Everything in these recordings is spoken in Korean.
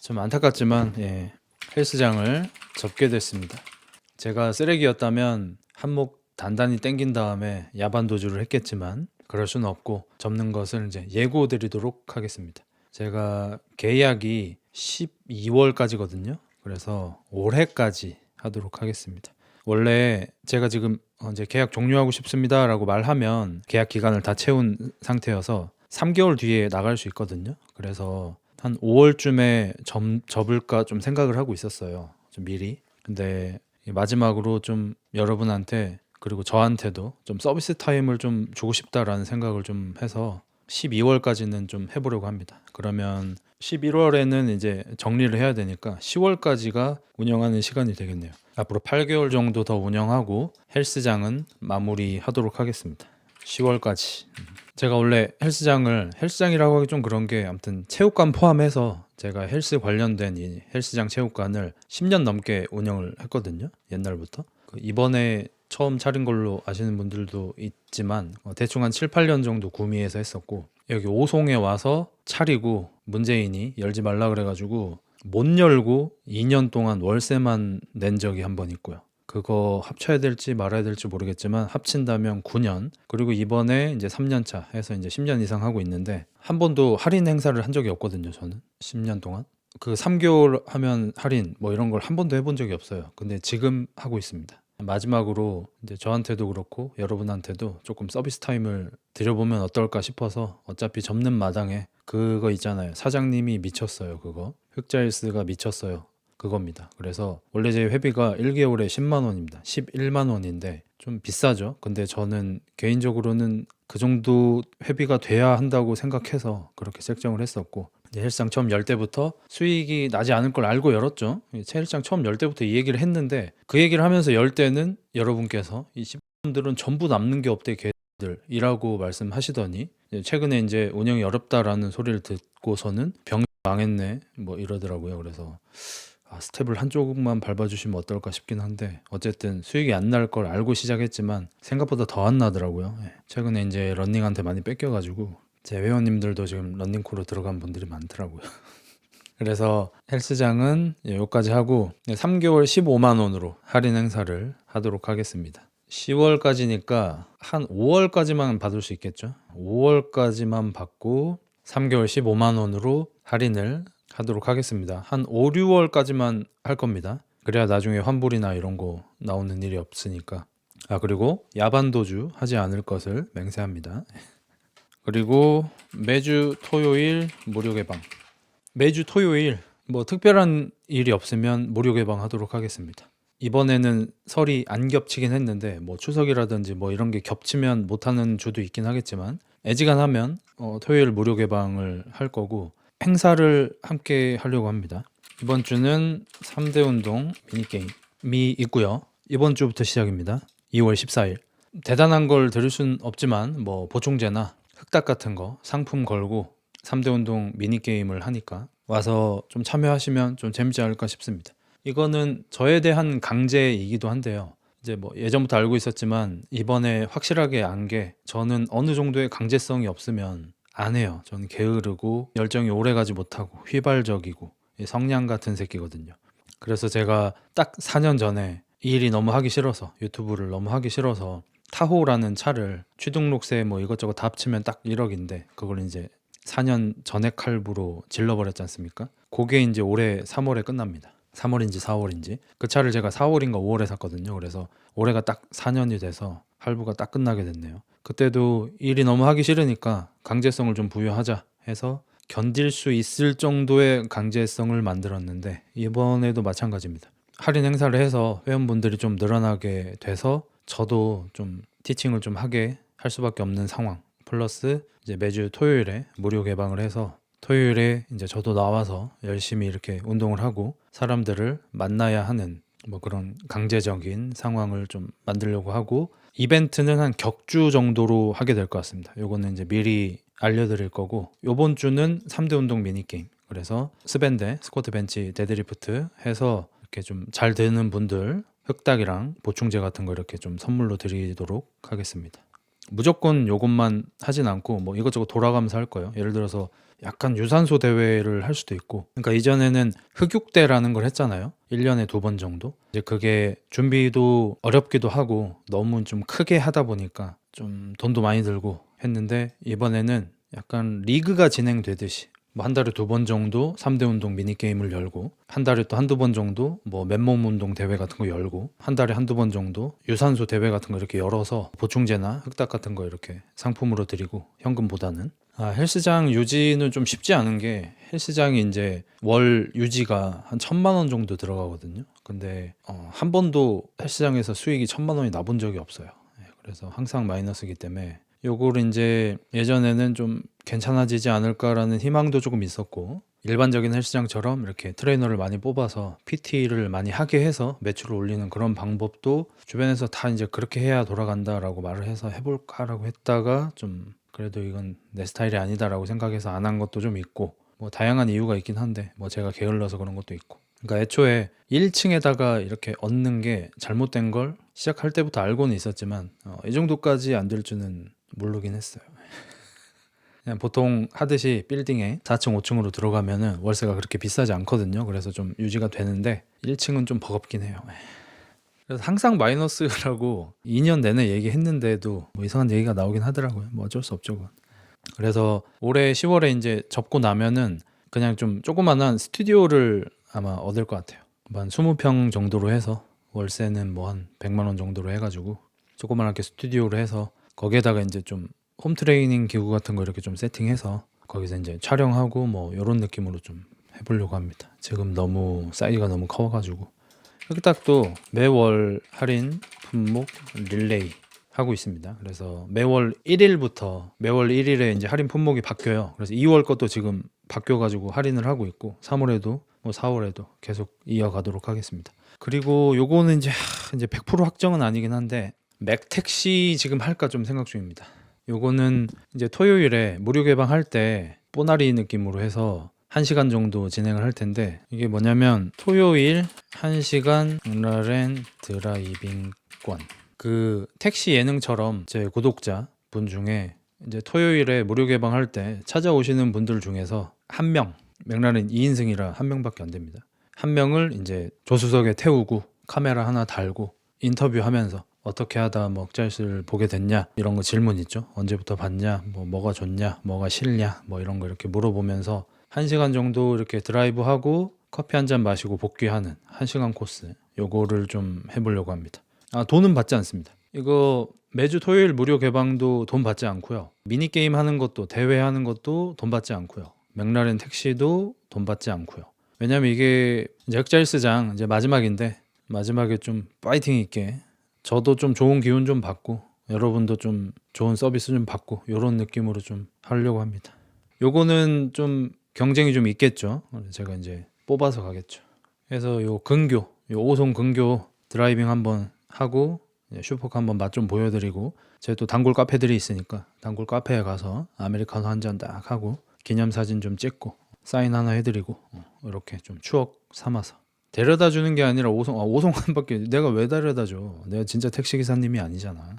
좀 안타깝지만 헬스장을 접게 됐습니다. 제가 쓰레기였다면 한몫 단단히 땡긴 다음에 야반 도주를 했겠지만 그럴 수는 없고 접는 것을 이제 예고 드리도록 하겠습니다. 제가 계약이 12월까지거든요. 그래서 올해까지 하도록 하겠습니다. 원래 제가 지금 이제 계약 종료하고 싶습니다라고 말하면 계약 기간을 다 채운 상태여서 3개월 뒤에 나갈 수 있거든요. 그래서 한 5월쯤에 접을까 좀 생각을 하고 있었어요. 좀 미리. 근데 마지막으로 좀 여러분한테 그리고 저한테도 좀 서비스 타임을 좀 주고 싶다라는 생각을 좀 해서 12월까지는 좀 해보려고 합니다. 그러면 11월에는 이제 정리를 해야 되니까 10월까지가 운영하는 시간이 되겠네요. 앞으로 8개월 정도 더 운영하고 헬스장은 마무리하도록 하겠습니다. 10월까지. 제가 원래 헬스장이라고 하기 좀 그런 게 아무튼 체육관 포함해서 제가 헬스 관련된 이 헬스장 체육관을 10년 넘게 운영을 했거든요. 옛날부터. 이번에 처음 차린 걸로 아시는 분들도 있지만 대충 한 7, 8년 정도 구미에서 했었고 여기 오송에 와서 차리고 문재인이 열지 말라 그래가지고 못 열고 2년 동안 월세만 낸 적이 한 번 있고요. 그거 합쳐야 될지 말아야 될지 모르겠지만 합친다면 9년, 그리고 이번에 이제 3년 차 해서 이제 10년 이상 하고 있는데 한 번도 할인 행사를 한 적이 없거든요. 저는 10년 동안 그 3개월 하면 할인 뭐 이런 걸 한 번도 해본 적이 없어요. 근데 지금 하고 있습니다. 마지막으로 이제 저한테도 그렇고 여러분한테도 조금 서비스 타임을 드려보면 어떨까 싶어서 어차피 접는 마당에 그거 있잖아요. 사장님이 미쳤어요. 그거 흑자일스가 미쳤어요. 그겁니다. 그래서 원래 제 회비가 1개월에 10만 원입니다. 11만 원인데 좀 비싸죠. 근데 저는 개인적으로는 그 정도 회비가 돼야 한다고 생각해서 그렇게 책정을 했었고 이제 헬스장 처음 열 때부터 수익이 나지 않을 걸 알고 열었죠. 헬스장 처음 열 때부터 이 얘기를 했는데 그 얘기를 하면서 열 때는 여러분께서 이 10분들은 전부 남는 게 없대 걔들이라고 말씀하시더니 최근에 이제 운영이 어렵다라는 소리를 듣고서는 병이 망했네 뭐 이러더라고요. 그래서 스텝을 한쪽만 밟아주시면 어떨까 싶긴 한데 어쨌든 수익이 안 날 걸 알고 시작했지만 생각보다 더 안 나더라고요. 최근에 이제 러닝한테 많이 뺏겨가지고 제 회원님들도 지금 러닝코로 들어간 분들이 많더라고요. 그래서 헬스장은 여기까지 하고 3개월 15만 원으로 할인 행사를 하도록 하겠습니다. 10월까지니까 한 5월까지만 받을 수 있겠죠. 5월까지만 받고 3개월 15만 원으로 할인을 하도록 하겠습니다. 한 5, 6월까지만 할 겁니다. 그래야 나중에 환불이나 이런 거 나오는 일이 없으니까. 그리고 야반도주 하지 않을 것을 맹세합니다. 그리고 매주 토요일 무료 개방. 매주 토요일 뭐 특별한 일이 없으면 무료 개방하도록 하겠습니다. 이번에는 설이 안 겹치긴 했는데 뭐 추석이라든지 뭐 이런 게 겹치면 못하는 주도 있긴 하겠지만 애지간하면 토요일 무료 개방을 할 거고 행사를 함께 하려고 합니다. 이번 주는 3대 운동 미니게임이 있고요. 이번 주부터 시작입니다. 2월 14일. 대단한 걸 들을 순 없지만 뭐 보충제나 흑닭 같은 거 상품 걸고 3대 운동 미니게임을 하니까 와서 좀 참여하시면 좀 재밌지 않을까 싶습니다. 이거는 저에 대한 강제이기도 한데요. 이제 뭐 예전부터 알고 있었지만 이번에 확실하게 안 게 저는 어느 정도의 강제성이 없으면 안 해요. 저는 게으르고 열정이 오래가지 못하고 휘발적이고 성냥 같은 새끼거든요. 그래서 제가 딱 4년 전에 이 일이 너무 하기 싫어서 유튜브를 너무 하기 싫어서 타호라는 차를 취등록세 뭐 이것저것 다 합치면 딱 1억인데 그걸 이제 4년 전액 할부로 질러버렸지 않습니까? 그게 이제 올해 3월에 끝납니다. 3월인지 4월인지 그 차를 제가 4월인가 5월에 샀거든요. 그래서 올해가 딱 4년이 돼서 할부가 딱 끝나게 됐네요. 그때도 일이 너무 하기 싫으니까 강제성을 좀 부여하자 해서 견딜 수 있을 정도의 강제성을 만들었는데 이번에도 마찬가지입니다. 할인 행사를 해서 회원분들이 좀 늘어나게 돼서 저도 좀 티칭을 좀 하게 할 수밖에 없는 상황. 플러스 이제 매주 토요일에 무료 개방을 해서 토요일에 이제 저도 나와서 열심히 이렇게 운동을 하고 사람들을 만나야 하는 뭐 그런 강제적인 상황을 좀 만들려고 하고 이벤트는 한 격주 정도로 하게 될 것 같습니다. 요거는 이제 미리 알려드릴 거고 요번 주는 3대 운동 미니게임 그래서 스밴드, 스쿼트, 벤치, 데드리프트 해서 이렇게 좀 잘 되는 분들 흑닭이랑 보충제 같은 거 이렇게 좀 선물로 드리도록 하겠습니다. 무조건 요것만 하진 않고 뭐 이것저것 돌아가면서 할 거예요. 예를 들어서 약간 유산소 대회를 할 수도 있고, 그러니까 이전에는 흑육대라는 걸 했잖아요. 1년에 2번 정도. 이제 그게 준비도 어렵기도 하고 너무 좀 크게 하다 보니까 좀 돈도 많이 들고 했는데, 이번에는 약간 리그가 진행되듯이 뭐 한 달에 2번 정도 3대 운동 미니게임을 열고, 한 달에 또 한두 번 정도 뭐 맨몸 운동 대회 같은 거 열고, 한 달에 한두 번 정도 유산소 대회 같은 거 이렇게 열어서 보충제나 흑닭 같은 거 이렇게 상품으로 드리고, 현금보다는. 헬스장 유지는 좀 쉽지 않은 게, 헬스장이 이제 월 유지가 한 1,000만 원 정도 들어가거든요. 근데 한 번도 헬스장에서 수익이 1,000만 원이 나본 적이 없어요. 그래서 항상 마이너스이기 때문에 요거를 이제 예전에는 좀 괜찮아지지 않을까라는 희망도 조금 있었고, 일반적인 헬스장처럼 이렇게 트레이너를 많이 뽑아서 PT를 많이 하게 해서 매출을 올리는 그런 방법도 주변에서 다 이제 그렇게 해야 돌아간다라고 말을 해서 해볼까라고 했다가, 좀 그래도 이건 내 스타일이 아니다라고 생각해서 안 한 것도 좀 있고, 뭐 다양한 이유가 있긴 한데 뭐 제가 게을러서 그런 것도 있고. 그러니까 애초에 1층에다가 이렇게 얻는 게 잘못된 걸 시작할 때부터 알고는 있었지만, 이 정도까지 안 될 줄은 모르긴 했어요. 그냥 보통 하듯이 빌딩에 4층, 5층으로 들어가면은 월세가 그렇게 비싸지 않거든요. 그래서 좀 유지가 되는데 1층은 좀 버겁긴 해요. 그래서 항상 마이너스라고 2년 내내 얘기했는데도 뭐 이상한 얘기가 나오긴 하더라고요. 뭐 어쩔 수 없죠, 그건. 그래서 올해 10월에 이제 접고 나면은 그냥 좀 조그만한 스튜디오를 아마 얻을 것 같아요. 한 20평 정도로 해서, 월세는 뭐 한 100만 원 정도로 해가지고 조그만하게 스튜디오를 해서, 거기에다가 이제 좀 홈트레이닝 기구 같은 거 이렇게 좀 세팅해서 거기서 이제 촬영하고 뭐 이런 느낌으로 좀 해보려고 합니다. 지금 너무 사이즈가 너무 커가지고. 흑닭도 매월 할인 품목 릴레이 하고 있습니다. 그래서 매월 1일부터 매월 1일에 이제 할인 품목이 바뀌어요. 그래서 2월 것도 지금 바뀌어가지고 할인을 하고 있고, 3월에도 뭐 4월에도 계속 이어가도록 하겠습니다. 그리고 요거는 이제 100% 확정은 아니긴 한데, 맥택시 지금 할까 좀 생각 중입니다. 요거는 이제 토요일에 무료 개방할 때 뽀나리 느낌으로 해서 1시간 정도 진행을 할 텐데, 이게 뭐냐면 토요일 1시간 맥라렌 드라이빙권. 그 택시 예능처럼 제 구독자 분 중에 이제 토요일에 무료 개방할 때 찾아오시는 분들 중에서 한 명, 맥라렌 2인승이라 한 명밖에 안 됩니다. 한 명을 이제 조수석에 태우고 카메라 하나 달고 인터뷰하면서 어떻게 하다 뭐 흑자일스를 보게 됐냐, 이런 거 질문 있죠. 언제부터 봤냐, 뭐가 좋냐, 뭐가 싫냐, 뭐 이런 거 이렇게 물어보면서 1시간 정도 이렇게 드라이브하고 커피 한 잔 마시고 복귀하는 1시간 코스, 요거를 좀 해보려고 합니다. 돈은 받지 않습니다. 이거 매주 토요일 무료 개방도 돈 받지 않고요. 미니게임 하는 것도, 대회 하는 것도 돈 받지 않고요. 맥라렌 택시도 돈 받지 않고요. 왜냐면 이게 이제 흑자일스장 이제 마지막인데, 마지막에 좀 파이팅 있게 저도 좀 좋은 기운 좀 받고 여러분도 좀 좋은 서비스 좀 받고, 이런 느낌으로 좀 하려고 합니다. 요거는 좀 경쟁이 좀 있겠죠. 제가 이제 뽑아서 가겠죠. 그래서 요 5송 근교 드라이빙 한번 하고, 슈퍼카 한번 맛 좀 보여드리고, 제가 또 단골 카페들이 있으니까 단골 카페에 가서 아메리카노 한 잔 딱 하고 기념사진 좀 찍고 사인 하나 해드리고, 이렇게 좀 추억 삼아서 데려다 주는 게 아니라 5송 한 바퀴 내가 왜 데려다 줘? 내가 진짜 택시기사님이 아니잖아.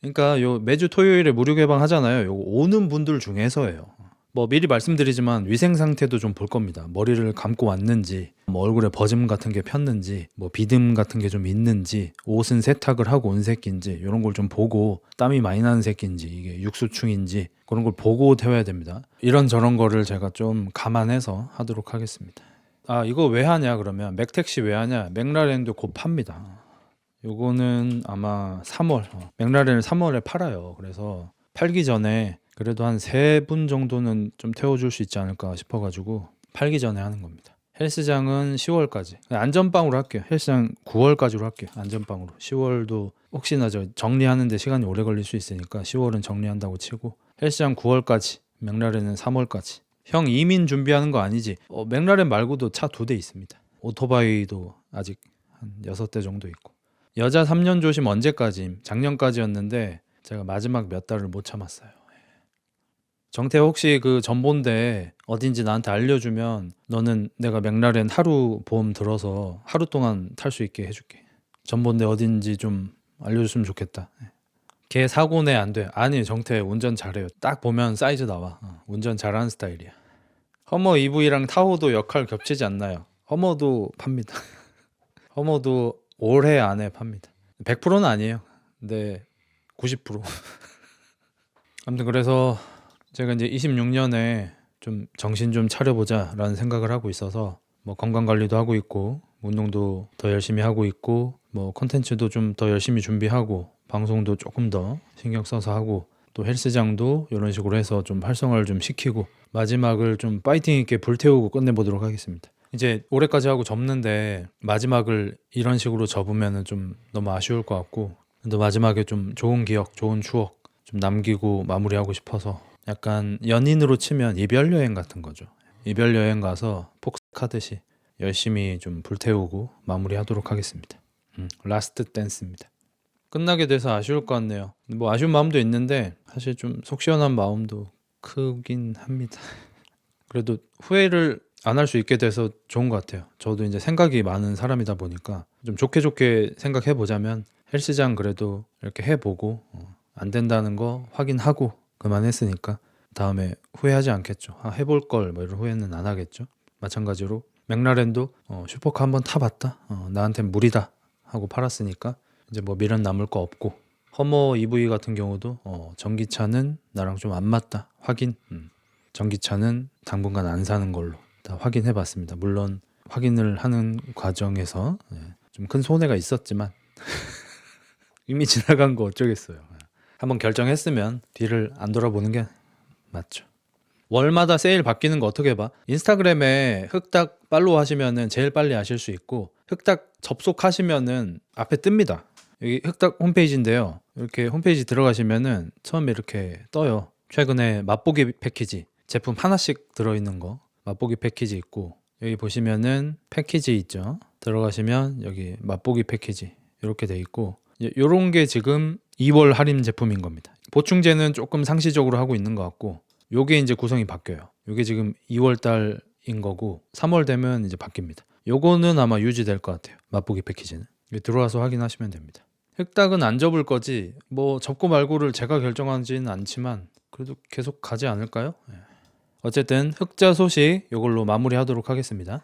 그러니까 요 매주 토요일에 무료 개방 하잖아요. 요거 오는 분들 중에서예요. 뭐 미리 말씀드리지만 위생 상태도 좀 볼 겁니다. 머리를 감고 왔는지, 뭐 얼굴에 버짐 같은 게 폈는지, 뭐 비듬 같은 게 좀 있는지, 옷은 세탁을 하고 온 새끼인지, 이런 걸 좀 보고, 땀이 많이 나는 새끼인지, 이게 육수충인지, 그런 걸 보고 태워야 됩니다. 이런 저런 거를 제가 좀 감안해서 하도록 하겠습니다. 이거 왜 하냐 그러면, 맥택시 왜 하냐, 맥라렌도 곧 팝니다. 요거는 아마 3월, 맥라렌을 3월에 팔아요. 그래서 팔기 전에 그래도 한 3분 정도는 좀 태워줄 수 있지 않을까 싶어가지고 팔기 전에 하는 겁니다. 헬스장은 10월까지 안전빵으로 할게요. 헬스장 9월까지로 할게요. 안전빵으로. 10월도 혹시나 저 정리하는데 시간이 오래 걸릴 수 있으니까 10월은 정리한다고 치고, 헬스장 9월까지, 맥라렌은 3월까지. 형 이민 준비하는 거 아니지? 맥라렌 말고도 차 2대 있습니다. 오토바이도 아직 한 6대 정도 있고. 여자 3년 조심 언제까지? 작년까지였는데 제가 마지막 몇 달을 못 참았어요. 정태 혹시 그 전본대 어딘지 나한테 알려주면 너는 내가 맥라렌 하루 보험 들어서 하루 동안 탈 수 있게 해줄게. 전본대 어딘지 좀 알려줬으면 좋겠다. 걔 사고 내 안 돼. 아니 정태 운전 잘해요. 딱 보면 사이즈 나와. 운전 잘하는 스타일이야. 허머 EV랑 타호도 역할 겹치지 않나요? 허머도 팝니다. 허머도 올해 안에 팝니다. 100%는 아니에요. 근데 90%. 아무튼 그래서 제가 이제 26년에 좀 정신 좀 차려보자라는 생각을 하고 있어서 뭐 건강 관리도 하고 있고 운동도 더 열심히 하고 있고 뭐 콘텐츠도 좀 더 열심히 준비하고 방송도 조금 더 신경 써서 하고 또 헬스장도 이런 식으로 해서 좀 활성화를 좀 시키고 마지막을 좀 파이팅 있게 불태우고 끝내보도록 하겠습니다. 이제 올해까지 하고 접는데 마지막을 이런 식으로 접으면 좀 너무 아쉬울 것 같고 또 마지막에 좀 좋은 기억, 좋은 추억 좀 남기고 마무리하고 싶어서 약간 연인으로 치면 이별 여행 같은 거죠. 이별 여행 가서 폭삭하듯이 열심히 좀 불태우고 마무리하도록 하겠습니다. 라스트 댄스입니다. 끝나게 돼서 아쉬울 것 같네요. 뭐 아쉬운 마음도 있는데 사실 좀 속 시원한 마음도 크긴 합니다. 그래도 후회를 안 할 수 있게 돼서 좋은 것 같아요. 저도 이제 생각이 많은 사람이다 보니까 좀 좋게 좋게 생각해 보자면 헬스장 그래도 이렇게 해보고 안 된다는 거 확인하고 그만했으니까 다음에 후회하지 않겠죠. 아, 해볼 걸 뭐 이런 후회는 안 하겠죠. 마찬가지로 맥라렌도 슈퍼카 한번 타봤다. 나한텐 무리다 하고 팔았으니까 이제 뭐 미련 남을 거 없고 허머 EV 같은 경우도 전기차는 나랑 좀 안 맞다 확인. 전기차는 당분간 안 사는 걸로 다 확인해 봤습니다. 물론 확인을 하는 과정에서 좀 큰 손해가 있었지만 이미 지나간 거 어쩌겠어요. 한번 결정했으면 뒤를 안 돌아보는 게 맞죠. 월마다 세일 바뀌는 거 어떻게 봐? 인스타그램에 흑닥 팔로우 하시면은 제일 빨리 아실 수 있고 흑닥 접속하시면은 앞에 뜹니다. 여기 흑닥 홈페이지인데요. 이렇게 홈페이지 들어가시면은 처음에 이렇게 떠요. 최근에 맛보기 패키지 제품 하나씩 들어있는 거 맛보기 패키지 있고 여기 보시면은 패키지 있죠. 들어가시면 여기 맛보기 패키지 이렇게 돼 있고 요런 게 지금 2월 할인 제품인 겁니다. 보충제는 조금 상시적으로 하고 있는 것 같고 요게 이제 구성이 바뀌어요. 요게 지금 2월 달인 거고 3월 되면 이제 바뀝니다. 요거는 아마 유지될 것 같아요. 맛보기 패키지는 들어와서 확인하시면 됩니다. 흑닥은 안 접을 거지 뭐 접고 말고를 제가 결정하지는 않지만 그래도 계속 가지 않을까요? 어쨌든 흑자 소식 요걸로 마무리하도록 하겠습니다.